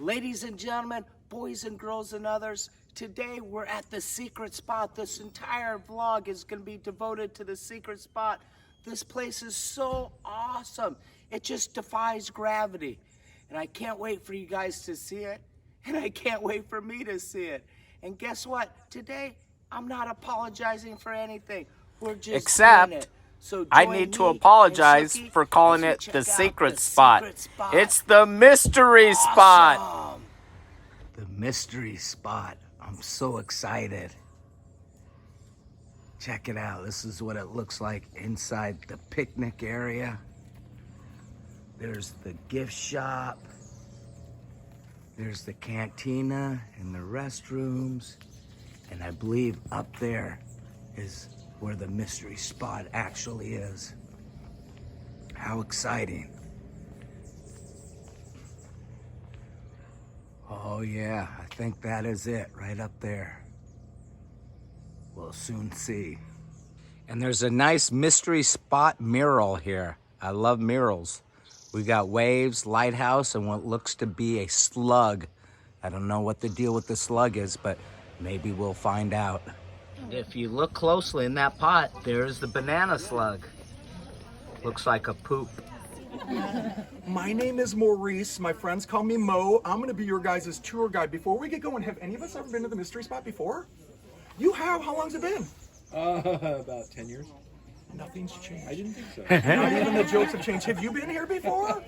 Ladies and gentlemen, boys and girls and others, today we're at the secret spot. This entire vlog is going to be devoted to the secret spot. This place is so awesome. It just defies gravity. And I can't wait for you guys to see it. And I can't wait for me to see it. And guess what? Today, I'm not apologizing for anything. We're just doing it. So I need to apologize for calling it the secret spot. It's the mystery spot. The mystery spot. I'm so excited. Check it out. This is what it looks like inside the picnic area. There's the gift shop. There's the cantina and the restrooms. And I believe up there is where the mystery spot actually is. How exciting. Oh yeah, I think that is it right up there. We'll soon see. And there's a nice mystery spot mural here. I love murals. We got waves, lighthouse, and what looks to be a slug. I don't know what the deal with the slug is, but maybe we'll find out. If you look closely in that pot, there's the banana slug. Looks like a poop. My name is Maurice. My friends call me Mo. I'm going to be your guys' tour guide. Before we get going, have any of us ever been to the mystery spot before? You have? How long's it been? About 10 years. Nothing's changed. I didn't think so. Not even the jokes have changed. Have you been here before?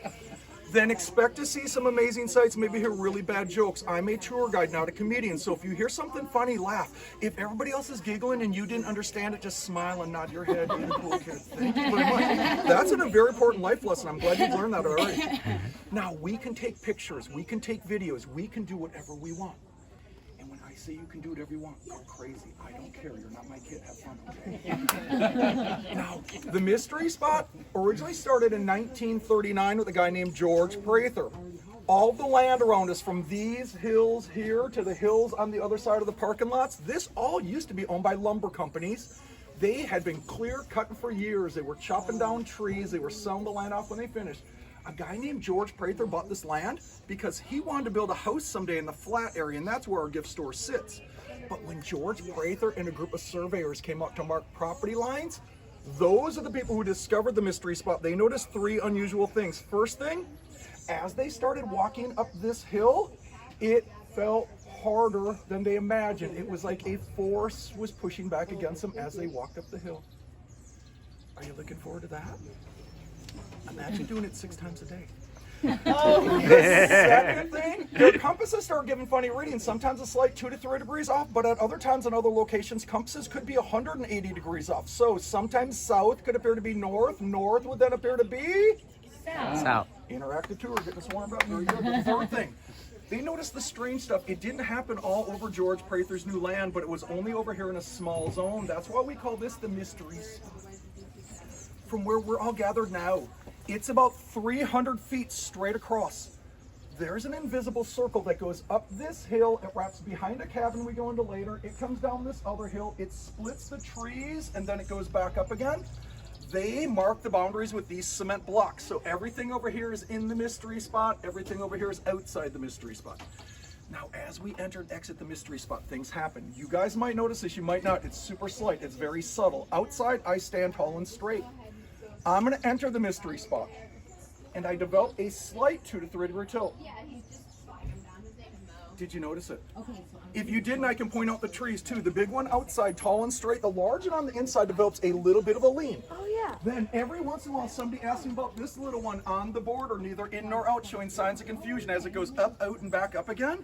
Then expect to see some amazing sights, maybe hear really bad jokes. I'm a tour guide, not a comedian, so if you hear something funny, laugh. If everybody else is giggling and you didn't understand it, just smile and nod your head. You're a cool kid. Thank you very much. That's a very important life lesson. I'm glad you've learned that already. Now, we can take pictures, we can take videos, we can do whatever we want. And when I say you can do whatever you want, go crazy. I don't care. You're not my kid. Have fun, okay? Now, the mystery spot originally started in 1939 with a guy named George Prather. All the land around us, from these hills here to the hills on the other side of the parking lots, this all used to be owned by lumber companies. They had been clear cutting for years. They were chopping down trees. They were selling the land off when they finished. A guy named George Prather bought this land because he wanted to build a house someday in the flat area, and that's where our gift store sits. But when George Prather and a group of surveyors came out to mark property lines, those are the people who discovered the mystery spot. They noticed three unusual things. First thing, as they started walking up this hill, it felt harder than they imagined. It was like a force was pushing back against them as they walked up the hill. Are you looking forward to that? Imagine doing it 6 times a day. The second thing, their compasses start giving funny readings. Sometimes a slight 2 to 3 degrees off, but at other times in other locations, compasses could be 180 degrees off. So sometimes south could appear to be north, north would then appear to be South. Interactive tour, getting us warmed up. Very good. The third thing, they noticed the strange stuff. It didn't happen all over George Prather's new land, but it was only over here in a small zone. That's why we call this the mystery spot. From where we're all gathered now, it's about 300 feet straight across. There's an invisible circle that goes up this hill. It wraps behind a cabin we go into later. It comes down this other hill. It splits the trees, and then it goes back up again. They mark the boundaries with these cement blocks. So everything over here is in the mystery spot. Everything over here is outside the mystery spot. Now, as we enter and exit the mystery spot, things happen. You guys might notice this, you might not. It's super slight. It's very subtle. Outside, I stand tall and straight. I'm going to enter the mystery spot, and I develop a slight 2 to 3 degree tilt. Did you notice it? If you didn't, I can point out the trees too. The big one outside, tall and straight. The large one on the inside develops a little bit of a lean. Oh yeah. Then every once in a while, somebody asks me about this little one on the border, neither in nor out, showing signs of confusion as it goes up, out, and back up again.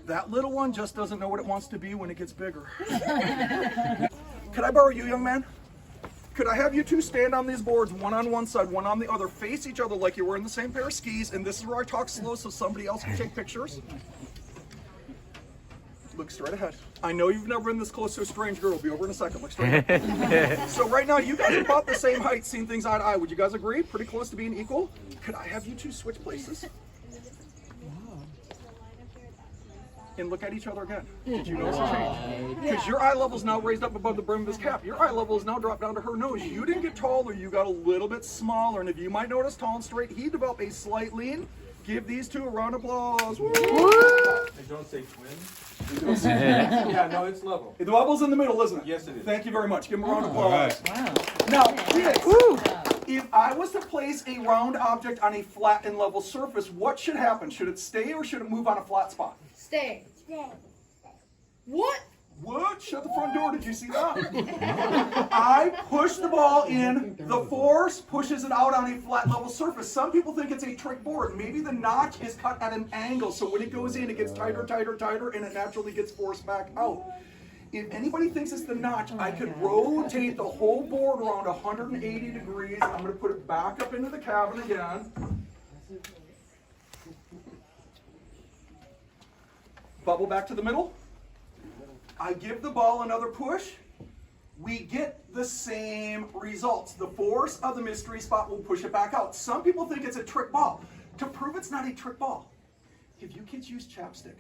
That little one just doesn't know what it wants to be when it gets bigger. Could I borrow you, young man? Could I have you two stand on these boards, one on one side, one on the other, face each other like you're wearing the same pair of skis, and this is where I talk slow so somebody else can take pictures. Look straight ahead. I know you've never been this close to a strange girl. We'll be over in a second. Look straight ahead. So right now, you guys are about the same height, seeing things eye to eye. Would you guys agree? Pretty close to being equal? Could I have you two switch places? And look at each other again. Did you notice a change? Because your eye level is now raised up above the brim of his cap. Your eye level is now dropped down to her nose. You didn't get taller, you got a little bit smaller. And if you might notice, tall and straight, he developed a slight lean. Give these two a round of applause. Woo! They don't say twins. Yeah, no, it's level. The bubble's in the middle, isn't it? Yes, it is. Thank you very much. Give them a round of applause. Wow. Now, kids, if I was to place a round object on a flat and level surface, what should happen? Should it stay or should it move on a flat spot? Stay. What? What? Shut the front door. Did you see that? I push the ball in. The force pushes it out on a flat level surface. Some people think it's a trick board. Maybe the notch is cut at an angle, so when it goes in, it gets tighter, tighter, tighter, and it naturally gets forced back out. If anybody thinks it's the notch, I could rotate the whole board around 180 degrees. I'm going to put it back up into the cabin again. Bubble back to the middle. I give the ball another push. We get the same results. The force of the mystery spot will push it back out. Some people think it's a trick ball. To prove it's not a trick ball, if you kids use chapstick,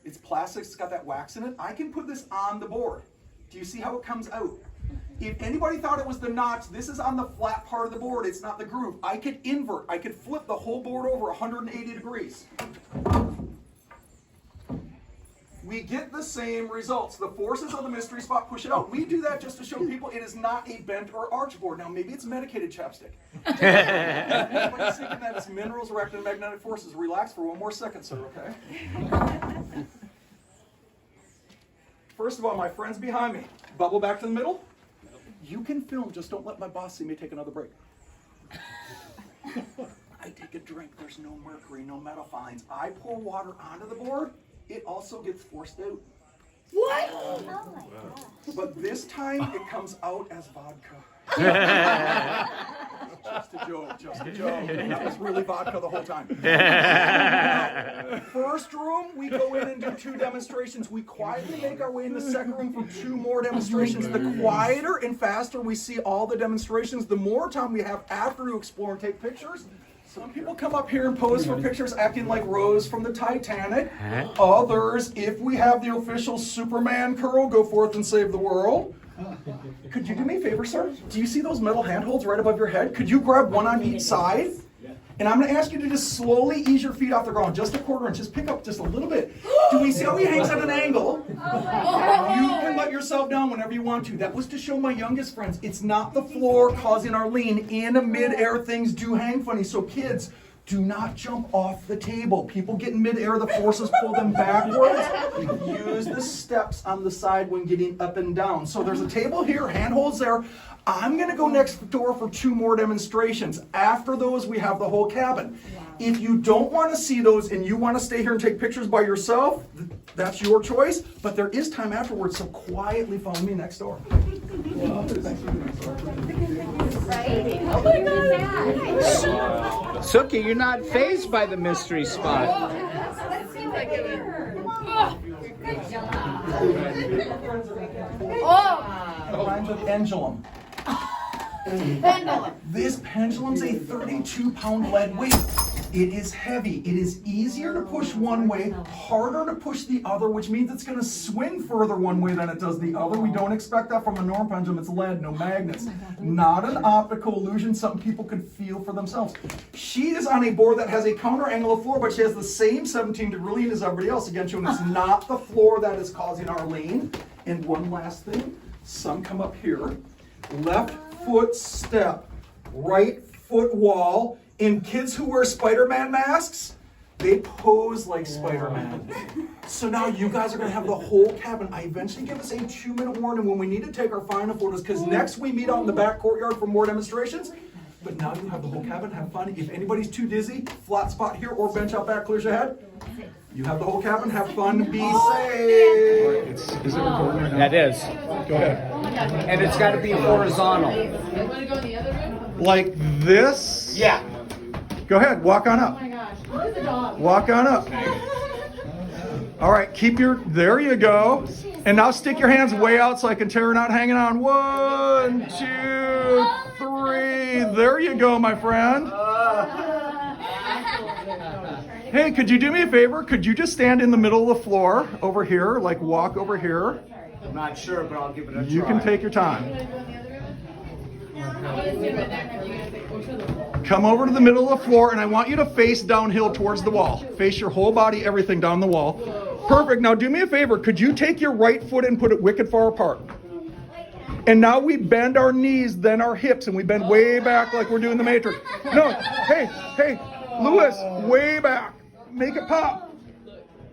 it's plastic, it's got that wax in it. I can put this on the board. Do you see how it comes out? If anybody thought it was the notch, this is on the flat part of the board. It's not the groove. I could invert. I could flip the whole board over 180 degrees. We get the same results. The forces of the mystery spot push it out. We do that just to show people it is not a bent or arch board. Now, maybe it's medicated chapstick. Everybody's thinking that it's minerals or acting magnetic forces. Relax for one more second, sir, okay? First of all, my friends behind me, bubble back to the middle. You can film, just don't let my boss see me take another break. I take a drink, there's no mercury, no metal fines. I pour water onto the board. It also gets forced out. What? Oh my God. But this time it comes out as vodka. Just a joke, just a joke. That was really vodka the whole time. Now, first room, we go in and do 2 demonstrations. We quietly make our way in the second room for 2 more demonstrations. The quieter and faster we see all the demonstrations, the more time we have after to explore and take pictures. Some people come up here and pose for pictures acting like Rose from the Titanic. Others, if we have the official Superman curl, go forth and save the world. Could you do me a favor, sir? Do you see those metal handholds right above your head? Could you grab one on each side? And I'm going to ask you to just slowly ease your feet off the ground, just a quarter inch. Just pick up just a little bit. Do we see how he hangs at an angle? You can let yourself down whenever you want to. That was to show my youngest friends, it's not the floor causing our lean. In midair, things do hang funny. So kids, do not jump off the table. People get in midair, the forces pull them backwards. Use the steps on the side when getting up and down. So there's a table here, handholds there. I'm going to go next door for 2 more demonstrations. After those, we have the whole cabin. Wow. If you don't want to see those and you want to stay here and take pictures by yourself, that's your choice. But there is time afterwards, so quietly follow me next door. Right? Oh my God. Suki, you're not fazed by the mystery spot. That seems like it Rhymes with pendulum. Pendulum. This pendulum's a 32-pound lead weight. It is heavy. It is easier to push one way, harder to push the other, which means it's going to swing further one way than it does the other. We don't expect that from a normal pendulum. It's lead, no magnets. Not an optical illusion, something people can feel for themselves. She is on a board that has a counter angle of floor, but she has the same 17-degree lean as everybody else. Again, showing it's not the floor that is causing our lean. And one last thing, some come up here. Left foot step, right foot wall. And kids who wear Spider-Man masks, they pose like Spider-Man. So now you guys are gonna have the whole cabin. I eventually give us a 2-minute warning when we need to take our final photos, because next we meet out in the back courtyard for more demonstrations. But now you have the whole cabin, have fun. If anybody's too dizzy, flat spot here or bench out back clears your head. You have the whole cabin, have fun, be safe. Is it recording right now? That is. Go ahead. And it's got to be horizontal. Like this? Yeah. Go ahead, walk on up. Walk on up. All right, keep your, there you go. And now stick your hands way out so I can tear it out hanging on. 1, 2, 3. There you go, my friend. Hey, could you do me a favor? Could you just stand in the middle of the floor over here, like walk over here? I'm not sure, but I'll give it a try. You can take your time. Come over to the middle of the floor, and I want you to face downhill towards the wall. Face your whole body, everything down the wall. Perfect. Now do me a favor. Could you take your right foot and put it wicked far apart? And now we bend our knees, then our hips, and we bend way back like we're doing the Matrix. No, hey, Lewis, way back. Make it pop.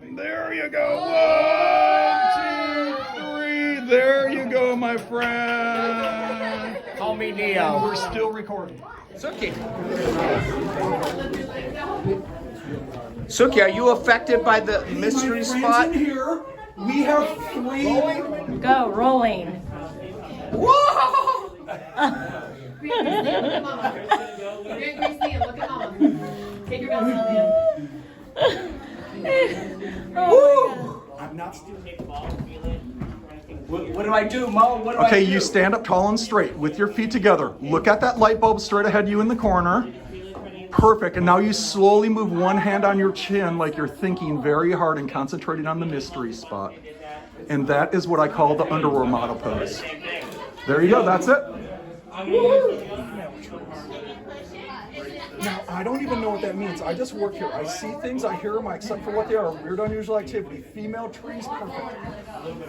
There you go. 1, 2, 3. There you go, my friend. Call me Neo. We're still recording. Suki. Suki, are you affected by the mystery spot? In here, we have 3. Go, rolling. Whoa! Take your gun, I'm not still. What do I do, Mo? What do I Okay, do? you stand up tall and straight with your feet together. Look at that light bulb straight ahead of you in the corner. Perfect. And now you slowly move one hand on your chin like you're thinking very hard and concentrating on the mystery spot. And that is what I call the underwear model pose. There you go. That's it. Now, I don't even know what that means. I just work here. I see things, I hear them, I accept for what they are. Weird, unusual activity. Female trees, perfect.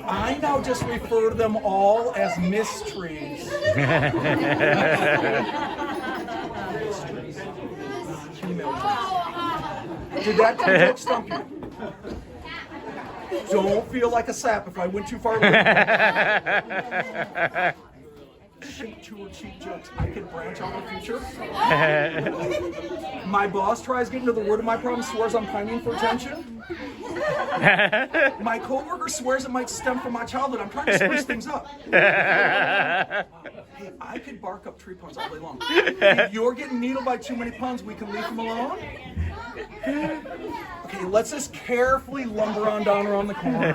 I now just refer to them all as mysteries. Female trees. Did that joke stump you? Don't feel like a sap if I went too far. Cheap tour, cheap jokes. I could branch out in the future. My boss tries getting to the root of my problem, swears I'm pining for attention. My coworker swears it might stem from my childhood. I'm trying to spruce things up. Hey, I could bark up tree puns all day long. If you're getting needled by too many puns, we can leave them alone. Okay, let's just carefully lumber on down around the corner.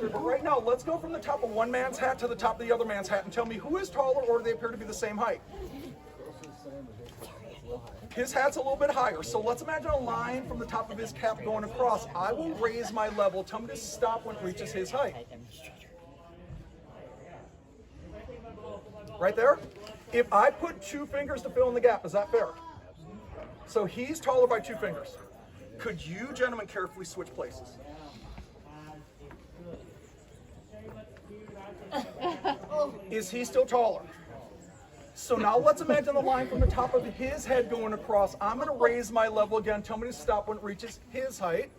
But right now, let's go from the top of one man's hat to the top of the other man's hat and tell me who is taller or do they appear to be the same height? His hat's a little bit higher, so let's imagine a line from the top of his cap going across. I will raise my level. Tell me to stop when it reaches his height. Right there? If I put 2 fingers to fill in the gap, is that fair? So he's taller by 2 fingers. Could you gentlemen carefully switch places? Is he still taller? So now let's imagine the line from the top of his head going across. I'm going to raise my level again. Tell me to stop when it reaches his height.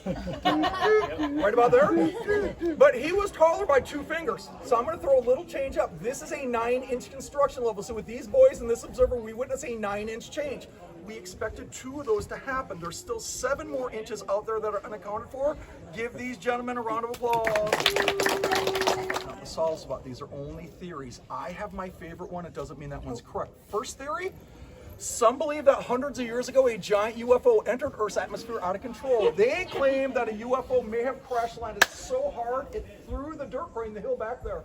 Right about there? But he was taller by 2 fingers. So I'm going to throw a little change up. This is a 9-inch construction level. So with these boys and this observer, we witness a 9-inch change. We expected 2 of those to happen. There's still 7 more inches out there that are unaccounted for. Give these gentlemen a round of applause. Not the solve spot. These are only theories. I have my favorite one. It doesn't mean that one's correct. First theory. Some believe that hundreds of years ago, a giant UFO entered Earth's atmosphere out of control. They claim that a UFO may have crash landed so hard it threw the dirt right in the hill back there.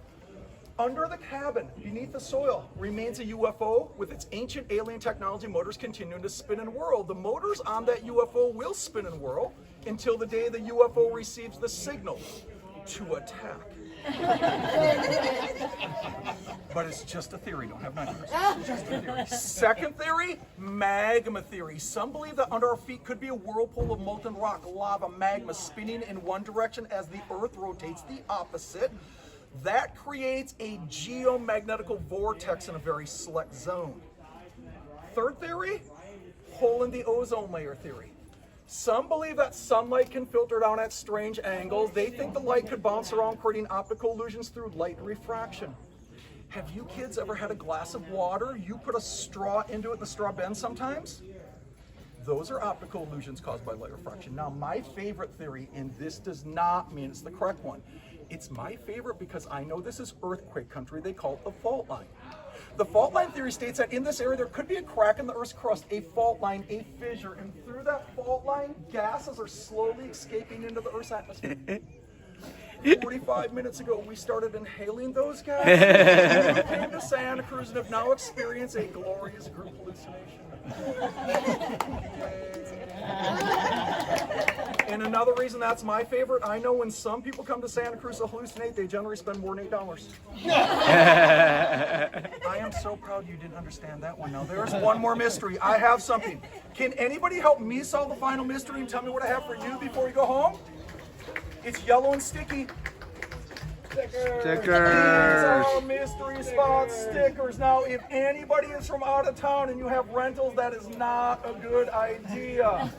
Under the cabin, beneath the soil, remains a UFO with its ancient alien technology motors continuing to spin and whirl. The motors on that UFO will spin and whirl until the day the UFO receives the signal to attack. But it's just a theory, don't have nightmares. It's just a theory. Second theory, magma theory. Some believe that under our feet could be a whirlpool of molten rock, lava, magma spinning in one direction as the Earth rotates the opposite. That creates a geomagnetical vortex in a very select zone. Third theory, hole in the ozone layer theory. Some believe that sunlight can filter down at strange angles. They think the light could bounce around, creating optical illusions through light refraction. Have you kids ever had a glass of water? You put a straw into it and the straw bends sometimes? Those are optical illusions caused by light refraction. Now, my favorite theory, and this does not mean it's the correct one. It's my favorite because I know this is earthquake country. They call it the fault line. The fault line theory states that in this area there could be a crack in the Earth's crust, a fault line, a fissure, and through that fault line, gases are slowly escaping into the Earth's atmosphere. 45 minutes ago, we started inhaling those gases. We came to Santa Cruz and have now experienced a glorious group hallucination. And another reason that's my favorite, I know when some people come to Santa Cruz to hallucinate, they generally spend more than $8. I am so proud you didn't understand that one. Now there's one more mystery. I have something. Can anybody help me solve the final mystery and tell me what I have for you before you go home? It's yellow and sticky. Stickers. These are mystery spot stickers. Now, if anybody is from out of town and you have rentals, that is not a good idea.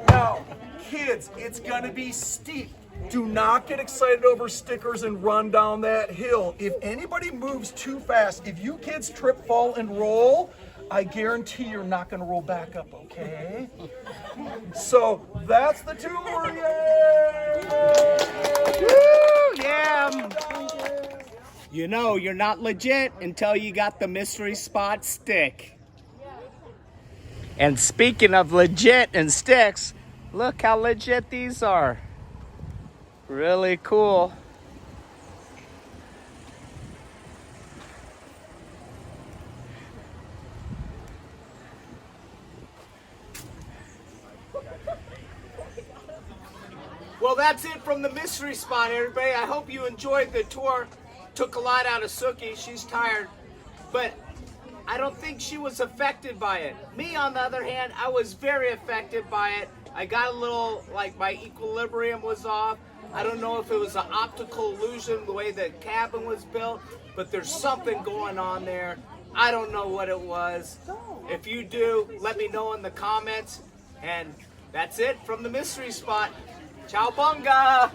Now, kids, it's gonna be steep. Do not get excited over stickers and run down that hill. If anybody moves too fast, if you kids trip, fall, and roll, I guarantee you're not gonna roll back up, okay? So that's the tour, yay! Woo, yeah. You know, you're not legit until you got the mystery spot stick. And speaking of legit and sticks, look how legit these are. Really cool. Well, that's it from the mystery spot, everybody. I hope you enjoyed the tour. Took a lot out of Suki. She's tired. But I don't think she was affected by it. Me, on the other hand, I was very affected by it. I got a little, like, my equilibrium was off. I don't know if it was an optical illusion, the way the cabin was built, but there's something going on there. I don't know what it was. If you do, let me know in the comments. And that's it from the mystery spot. Ciao, bunga!